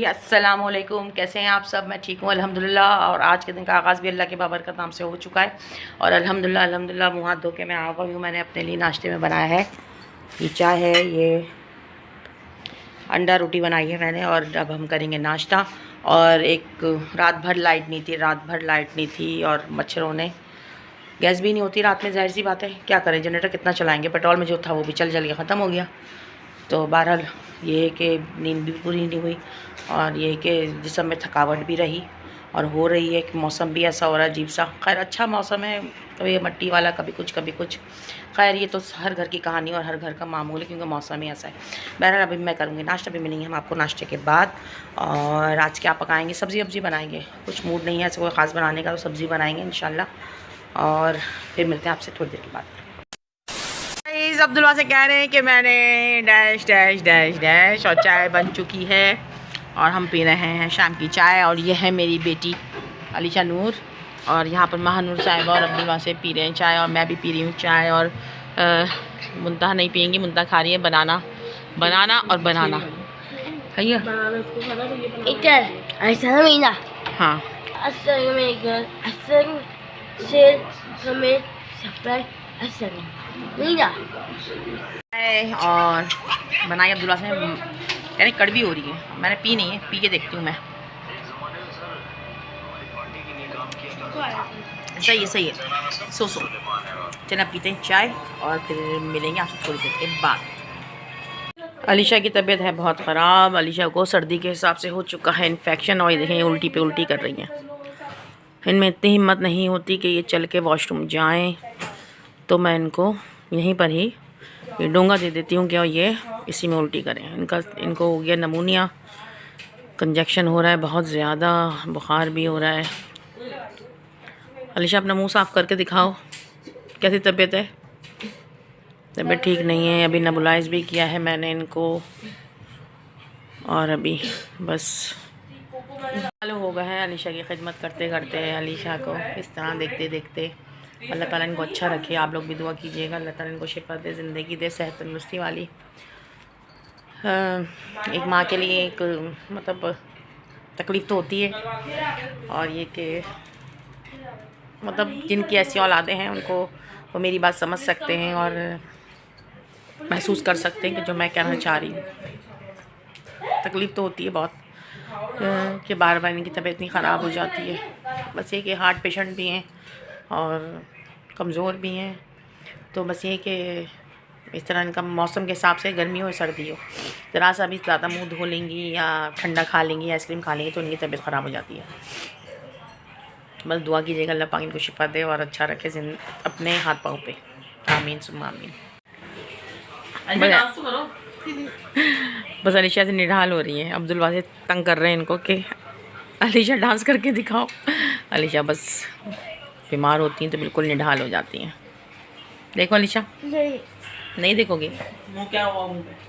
अस्सलामुअलैकुम। कैसे हैं आप सब? मैं ठीक हूँ अल्हम्दुलिल्लाह। और आज के दिन का आगाज़ भी अल्लाह के बाबरकत नाम से हो चुका है। और अल्हम्दुलिल्लाह मुँह हाथ धो के मैं आ गई हूँ। मैंने अपने लिए नाश्ते में बनाया है, ये चाय है, ये अंडा रोटी बनाई है मैंने। और अब हम करेंगे नाश्ता। और एक रात भर लाइट नहीं थी और मच्छरों ने, गैस भी नहीं होती रात में, ज़ाहिर सी बात है, क्या करें, जनरेटर कितना चलाएँगे, पेट्रोल में जो था वो भी चल के ख़त्म हो गया। तो बहरहाल ये है कि नींद भी पूरी नहीं हुई, और ये है कि जिस्म में थकावट भी रही और हो रही है कि मौसम भी ऐसा हो रहा है अजीब सा। खैर अच्छा मौसम है, कभी मट्टी वाला, कभी कुछ। खैर ये तो हर घर की कहानी और हर घर का मामूल है, क्योंकि मौसम ही ऐसा है। बहरहाल अभी मैं करूँगी नाश्ता, भी मिलेंगे हम आपको नाश्ते के बाद। और आज क्या पकाएँगे? सब्ज़ी बनाएँगे। कुछ मूड नहीं है ऐसे कोई ख़ास बनाने का, तो सब्ज़ी बनाएँगे इंशाल्लाह। और फिर मिलते हैं आपसे थोड़ी देर के बाद। अब्दुल्ला से कह रहे हैं कि मैंने डैश और चाय बन चुकी है और हम पी रहे हैं शाम की चाय। और ये है मेरी बेटी अलीशा नूर, और यहाँ पर महानूर साहिबा और अब्दुल्ला से पी रहे हैं चाय, और मैं भी पी रही हूँ चाय। और मुंतहा नहीं पियेंगी, मुंतहा खा रही है बनाना खाइए। हाँ और बनाई अब्दुल्ला से, यानी कड़वी हो रही है, मैंने पी नहीं है, पी के देखती हूँ मैं। सही है। सो चलिए पीते हैं चाय और फिर मिलेंगे आपसे थोड़ी देर के बाद। अलीशा की तबीयत है बहुत ख़राब। अलीशा को सर्दी के हिसाब से हो चुका है इन्फेक्शन, और ये देखें उल्टी पे उल्टी कर रही हैं। इनमें इतनी हिम्मत नहीं होती कि ये चल के वॉशरूम जाएं, तो मैं इनको यहीं पर ही ये डोंगा दे देती हूँ कि ये इसी में उल्टी करें। इनको हो गया नमूनिया, कंजक्शन हो रहा है बहुत ज़्यादा, बुखार भी हो रहा है। अलीशा अपना मुंह साफ़ करके दिखाओ, कैसी तबीयत है? तबीयत ठीक नहीं है। अभी नेबुलाइज भी किया है मैंने इनको, और अभी बस चालू हो गए हैं अलीशा की खिदमत करते करते। अलीशा को इस तरह देखते देखते अल्लाह ताला इनको अच्छा रखे। आप लोग भी दुआ कीजिएगा, अल्लाह ताला इनको शिफा दे, ज़िंदगी दे, सेहत तंदुरुस्ती वाली। एक माँ के लिए एक मतलब तकलीफ़ तो होती है, और ये कि मतलब जिनकी ऐसी औलादें हैं उनको वो मेरी बात समझ सकते हैं और महसूस कर सकते हैं कि जो मैं कहना चाह रही हूँ। तकलीफ़ तो होती है बहुत कि बार बार इनकी तबीयत इतनी ख़राब हो जाती है। बस ये कि हार्ट पेशेंट भी हैं और कमज़ोर भी हैं, तो बस ये कि इस तरह इनका मौसम के हिसाब से गर्मी हो सर्दी हो, ज़रा सा भी ज़्यादा मुँह धो लेंगी या ठंडा खा लेंगी, आइसक्रीम खा लेंगी, तो इनकी तबीयत ख़राब हो जाती है। बस दुआ कीजिएगा अल्लाह पाक इनको शिफा दे और अच्छा रखे अपने हाथ पाँव पे। आमीन सुम्मा आमीन। बस अलीशा से निढाल हो रही है, अब्दुल्ला से तंग कर रहे हैं इनको कि अलीशा डांस करके दिखाओ। अलीशा बस बीमार होती हैं तो बिल्कुल निढाल हो जाती हैं। देखो अलीशा, नहीं देखोगे? मुँह क्या हुआ मुँह पे?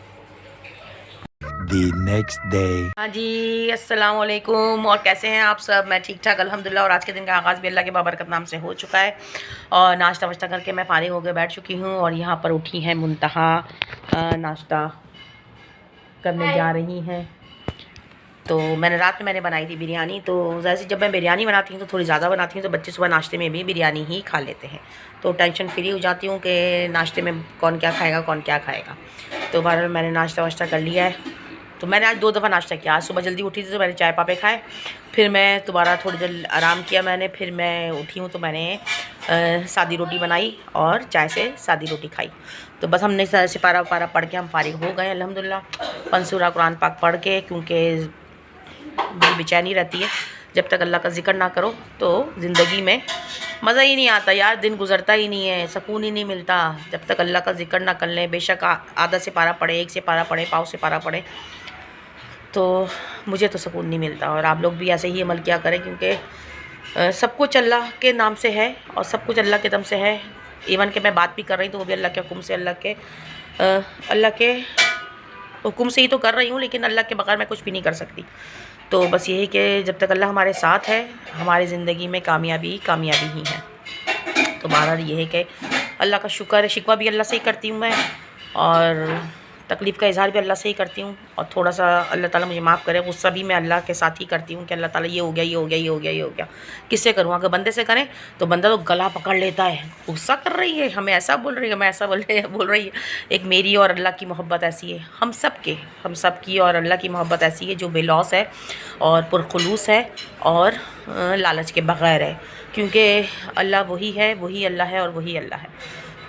The next day. हाँ जी, अस्सलाम वालेकुम। और कैसे हैं आप सब? मैं ठीक ठाक अल्हम्दुलिल्लाह। और आज के दिन का आगाज़ भी अल्लाह के बाबरकत नाम से हो चुका है, और नाश्ता वाश्ता करके मैं फारिग होकर बैठ चुकी हूँ। और यहाँ पर उठी हैं मुंतहा, नाश्ता करने जा रही हैं। तो रात में मैंने बनाई थी बिरयानी, तो जैसे जब मैं बिरयानी बनाती हूँ तो थोड़ी ज़्यादा बनाती हूँ, तो बच्चे सुबह नाश्ते में भी बिरयानी ही खा लेते हैं, तो टेंशन फ्री हो जाती हूँ कि नाश्ते में कौन क्या खाएगा। तो बहरहाल मैंने नाश्ता वाश्ता कर लिया है। तो मैंने आज 2 दफ़ा नाश्ता किया। आज सुबह जल्दी उठी थी तो मैंने चाय पापे खाए, फिर मैं दोबारा थोड़ी देर आराम किया मैंने, फिर मैं उठी हूँ तो मैंने सादी रोटी बनाई और चाय से सादी रोटी खाई। तो बस हमने सिपारा वपारा पढ़ के हम फारिग हो गए अल्हम्दुलिल्लाह, 5 सूरा कुरान पाक पढ़ के, क्योंकि बड़ी बेचैनी रहती है जब तक अल्लाह का ज़िक्र ना करो, तो ज़िंदगी में मज़ा ही नहीं आता यार, दिन गुज़रता ही नहीं है, सुकून ही नहीं मिलता जब तक अल्लाह का ज़िक्र ना कर लें। बेशक आधा सिपारा पढ़े, 1 सिपारा पढ़े, पाव सिपारा पढ़े, तो मुझे तो सुकून नहीं मिलता। और आप लोग भी ऐसे ही अमल किया करें, क्योंकि सब कुछ अल्लाह के नाम से है और सब कुछ अल्लाह के दम से है। इवन कि मैं बात भी कर रही तो वो भी अल्लाह के हुक्म से, अल्लाह के हुक्म से ही तो कर रही हूँ, लेकिन अल्लाह के बगैर मैं कुछ भी नहीं कर सकती। तो बस यही कि जब तक अल्लाह हमारे साथ है, हमारी ज़िंदगी में कामयाबी ही है। तो बहरहाल ये है कि अल्लाह का शुक्र है, शिकवा भी अल्लाह से ही करती हूँ मैं, और तकलीफ़ का इज़हार भी अल्लाह से ही करती हूँ, और थोड़ा सा अल्लाह ताला मुझे माफ़ करे, गुस्सा भी मैं अल्लाह के साथ ही करती हूँ कि अल्लाह ताला ये हो गया, ये हो गया, ये हो गया, ये हो गया। किससे करूँ? अगर बंदे से करें तो बंदा तो गला पकड़ लेता है, गुस्सा कर रही है, हमें ऐसा बोल रही है, हमें ऐसा बोल रही है। एक मेरी और अल्लाह की मोहब्बत ऐसी है, हम सब की और अल्लाह की मोहब्बत ऐसी है जो बेलौस है और पुरखुलूस है और लालच के बग़ैर है, क्योंकि अल्लाह वही है, वही अल्लाह है और वही अल्लाह है।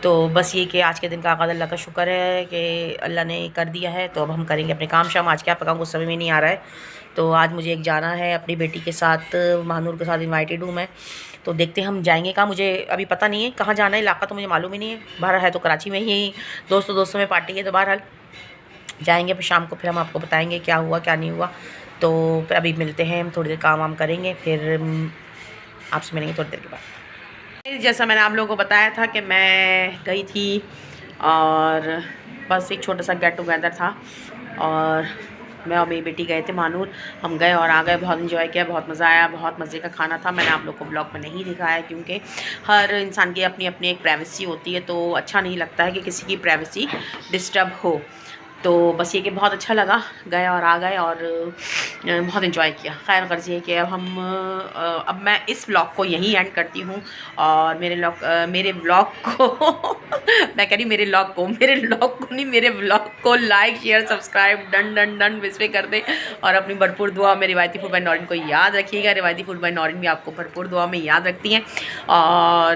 तो बस ये कि आज के दिन का आगाज़ अल्लाह का शुक्र है कि अल्लाह ने कर दिया है, तो अब हम करेंगे अपने काम शाम। आज क्या पकाऊँ कुछ समझ में नहीं आ रहा है। तो आज मुझे एक जाना है अपनी बेटी के साथ, महानूर के साथ इनवाइटेड हूँ मैं, तो देखते हम जाएंगे कहाँ, मुझे अभी पता नहीं है कहाँ जाना है, इलाका तो मुझे मालूम ही नहीं है। बहरहाल है तो कराची में ही, दोस्तों में पार्टी है, तो बहरहाल जाएंगे, फिर शाम को फिर हम आपको बताएँगे क्या हुआ क्या नहीं हुआ। तो फिर अभी मिलते हैं, हम थोड़ी देर काम वाम करेंगे, फिर आपसे मिलेंगे थोड़ी देर के बाद। जैसा मैंने आप लोगों को बताया था कि मैं गई थी और बस एक छोटा सा गेट टुगेदर था, और मैं और मेरी बेटी गए थे महानूर। हम गए और आ गए, बहुत इन्जॉय किया, बहुत मज़ा आया, बहुत मज़े का खाना था। मैंने आप लोग को ब्लॉग में नहीं दिखाया क्योंकि हर इंसान की अपनी अपनी एक प्राइवेसी होती है, तो अच्छा नहीं लगता है कि किसी की प्राइवेसी डिस्टर्ब हो। तो बस ये कि बहुत अच्छा लगा, गए और आ गए और बहुत इन्जॉय किया। खैर गर्ज ये कि अब मैं इस व्लॉग को यहीं एंड करती हूँ, और मेरे व्लॉग को मैं कह रही मेरे व्लॉग को नहीं, मेरे व्लॉग को like share subscribe done wish पे कर दें, और अपनी भरपूर दुआ में रिवायती फूड बाय नौरीन को याद रखिएगा। रिवायती फूड बाय नौरीन भी आपको भरपूर दुआ में याद रखती हैं। और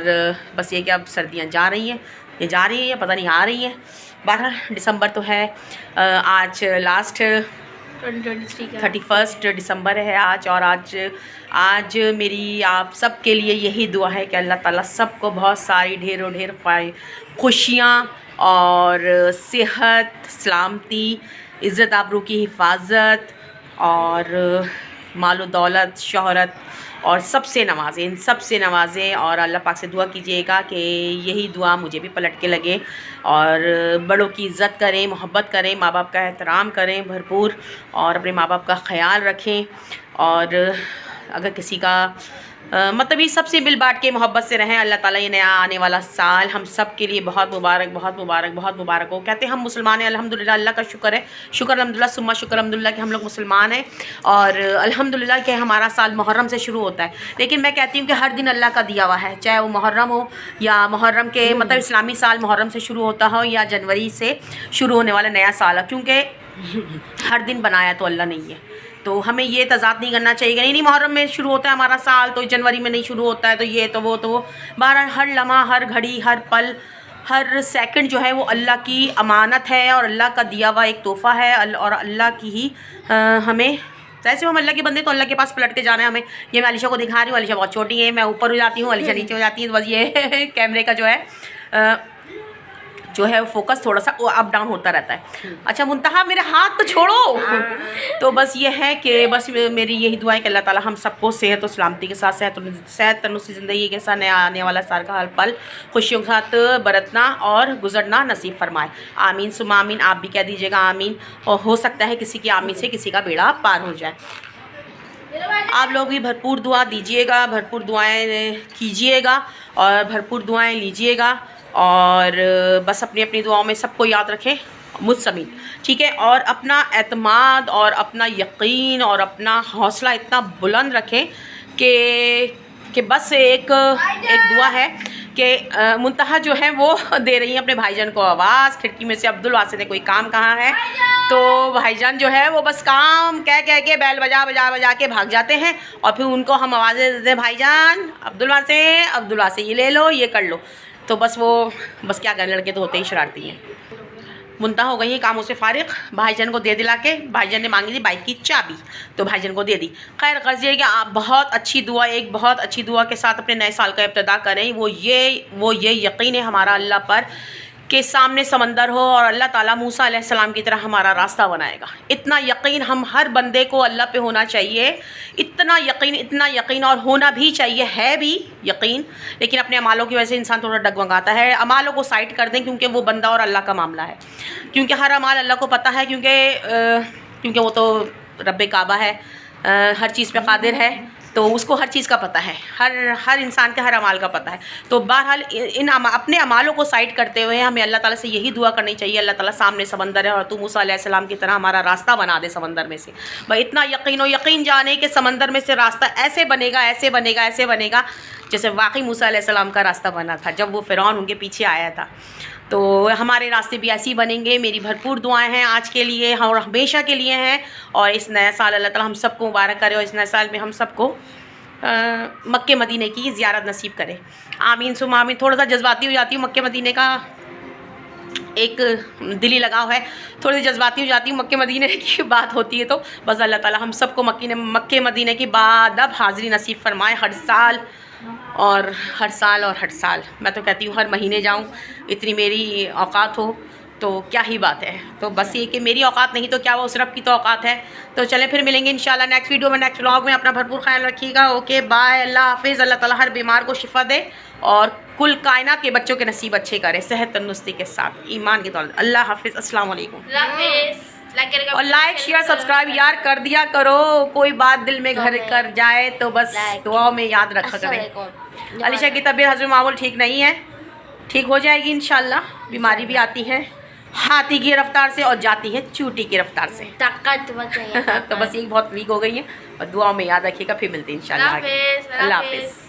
बस ये कि अब सर्दियाँ जा रही हैं, ये जा रही है या पता नहीं आ रही है। 12 दिसंबर तो है, आज लास्ट 31 दिसंबर है आज, और आज मेरी आप सब के लिए यही दुआ है कि अल्लाह ताला सबको बहुत सारी ढेरों ढेर खुशियाँ और सेहत, सलामती, इज़्ज़त आबरू की हिफाजत और मालो दौलत, शोहरत और सबसे नवाज़े, इन सबसे नवाज़े। और अल्लाह पाक से दुआ कीजिएगा कि यही दुआ मुझे भी पलट के लगे, और बड़ों की इज़्ज़त करें, मोहब्बत करें, माँ बाप का एहतराम करें भरपूर, और अपने माँ बाप का ख़याल रखें। और अगर किसी का मतलब ये सबसे मिल बांट के मोहब्बत से रहें। अल्लाह ताला ये नया आने वाला साल हम सब के लिए बहुत मुबारक, बहुत मुबारक, बहुत मुबारक हो। कहते हैं हम मुसलमान हैं, अल्हम्दुलिल्लाह, अल्लाह का शुक्र है, शुक्र अल्हम्दुलिल्लाह, सुम्मा शुक्र अल्हम्दुलिल्लाह कि हम लोग मुसलमान हैं, और अल्हम्दुलिल्लाह कि हमारा साल मुहर्रम से शुरू होता है। लेकिन मैं कहती हूँ कि हर दिन अल्लाह का दिया हुआ है, चाहे वो मुहर्रम हो या मुहर्रम के मतलब इस्लामी साल मुहर्रम से शुरू होता हो या जनवरी से शुरू होने वाला नया साल है, क्योंकि हर दिन बनाया तो अल्लाह नहीं है। तो हमें ये तजाद नहीं करना चाहिए कि नहीं मुहर्रम में शुरू होता है हमारा साल तो जनवरी में नहीं शुरू होता है, तो ये तो वो बहरहाल हर लम्हा, हर घड़ी, हर पल, हर सेकंड जो है वो अल्लाह की अमानत है और अल्लाह का दिया हुआ एक तोहफ़ा है, और अल्लाह की ही हमें जैसे हम अल्लाह के बंदे तो अल्लाह के पास पलट के जाना है हमें। ये मैं अलीशा को दिखा रही हूँ, अलीशा बहुत छोटी है, मैं ऊपर हो जाती हूँ, अलीशा नीचे हो जाती है, तो बस ये कैमरे का जो है फोकस थोड़ा सा अप डाउन होता रहता है। अच्छा मुंतहा मेरे हाथ तो छोड़ो। तो बस ये है कि बस मेरी यही दुआ है कि अल्लाह ताला हम सबको सेहत और सलामती के साथ, सेहत तंदुरुस्ती ज़िंदगी के साथ नया आने वाला साल का हर पल खुशियों के साथ बरतना और गुजरना नसीब फरमाए। आमीन सुमा आमीन। आप भी कह दीजिएगा आमीन, और हो सकता है किसी की आमीन से किसी का बेड़ा पार हो जाए। आप लोग भी भरपूर दुआ दीजिएगा, भरपूर दुआएं कीजिएगा और भरपूर दुआएं लीजिएगा, और बस अपनी अपनी दुआओं में सबको याद रखें, मुझ समेत, ठीक है। और अपना एतमाद और अपना यकीन और अपना हौसला इतना बुलंद रखें कि बस एक दुआ है कि मुंतहा जो है वो दे रही हैं अपने भाईजान को आवाज़, खिड़की में से अब्दुल वासिद ने कोई काम कहा है, तो भाईजान जो है वो बस काम कह के बैल बजा के भाग जाते हैं, और फिर उनको हम आवाज़ें देते हैं, भाईजान अब्दुल वासिद ये ले लो, ये कर लो। तो बस क्या करें, लड़के तो होते ही शरारती हैं। मुंतहा हो गई है कामों से फारिग, भाईजान को दे दिला के, भाईजान ने मांगी थी बाइक की चाबी तो भाईजान को दे दी। खैर गर्ज ये कि आप बहुत अच्छी दुआ के साथ अपने नए साल का इब्तिदा करें। वो ये यकीन है हमारा अल्लाह पर कि सामने समंदर हो और अल्लाह ताला मूसा अलैहिस्सलाम की तरह हमारा रास्ता बनाएगा। इतना यकीन हम हर बंदे को अल्लाह पे होना चाहिए, इतना यकीन और होना भी चाहिए, है भी यकीन। लेकिन अपने अमालों की वजह से इंसान थोड़ा डगमगाता है। अमालों को साइड कर दें, क्योंकि वो बंदा और अल्लाह का मामला है, क्योंकि हर अमाल अल्लाह को पता है, क्योंकि वो तो रब्बे काबा है, हर चीज़ पे कादिर है। तो उसको हर चीज़ का पता है, हर इंसान के हर अमाल का पता है। तो बहरहाल अपने अमालों को साइड करते हुए हमें अल्लाह ताला से यही दुआ करनी चाहिए, अल्लाह ताला सामने समंदर है और तू मूसा अलैहिस्सलाम की तरह हमारा रास्ता बना दे समंदर में से। भाई इतना यकीन जाने कि समंदर में से रास्ता ऐसे बनेगा ऐसे बनेगा ऐसे बनेगा जैसे वाकई मूसा अलैहिस्सलाम का रास्ता बना था जब वो फ़िरौन उनके पीछे आया था। तो हमारे रास्ते भी ऐसे ही बनेंगे। मेरी भरपूर दुआएं हैं आज के लिए और हमेशा के लिए हैं। और इस नया साल अल्लाह ताला हम सबको मुबारक करे और इस नए साल में हम सबको मक्के मदीने की ज़ियारत नसीब करे। आमीन सुम आमीन। थोड़ा सा जज्बाती हो जाती हूँ, मक्के मदीने का एक दिली लगाव है, थोड़ी सी जज्बाती हो जाती हूँ। मक्के मदीने की बात होती है तो बस अल्लाह ताला हम सबको मक्के मदीने की बादब हाज़िरी नसीब फरमाए हर साल और हर साल और हर साल। मैं तो कहती हूँ हर महीने जाऊँ, इतनी मेरी औकात हो तो क्या ही बात है। तो बस ये कि मेरी औकात नहीं तो क्या वो उस रब की तो औकात है। तो चलें फिर मिलेंगे इंशाल्लाह नेक्स्ट वीडियो में, नेक्स्ट व्लॉग में। अपना भरपूर ख्याल रखिएगा। ओके बाय, अल्लाह हाफिज़। अल्लाह ताला हर बीमार को शिफा दे और कुल कायनात के बच्चों के नसीब अच्छे करे सेहत तंदुरुस्ती के साथ ईमान की दौलत। अल्लाह हाफिज़, अस्सलाम वालेकुम। और लाइक शेयर सब्सक्राइब यार कर दिया करो, कोई बात दिल में घर कर जाए तो बस दुआओं में याद रखा करें। अलीशा की तबीयत हज़म मामूल ठीक नहीं है, ठीक हो जाएगी इंशाल्लाह। बीमारी भी आती है हाथी की रफ्तार से और जाती है चूटी की रफ्तार से। तो बस ये बहुत वीक हो गई है और दुआओं में याद रखिएगा। फिर मिलते हैं इंशाल्लाह। अल्लाह हाफिज़।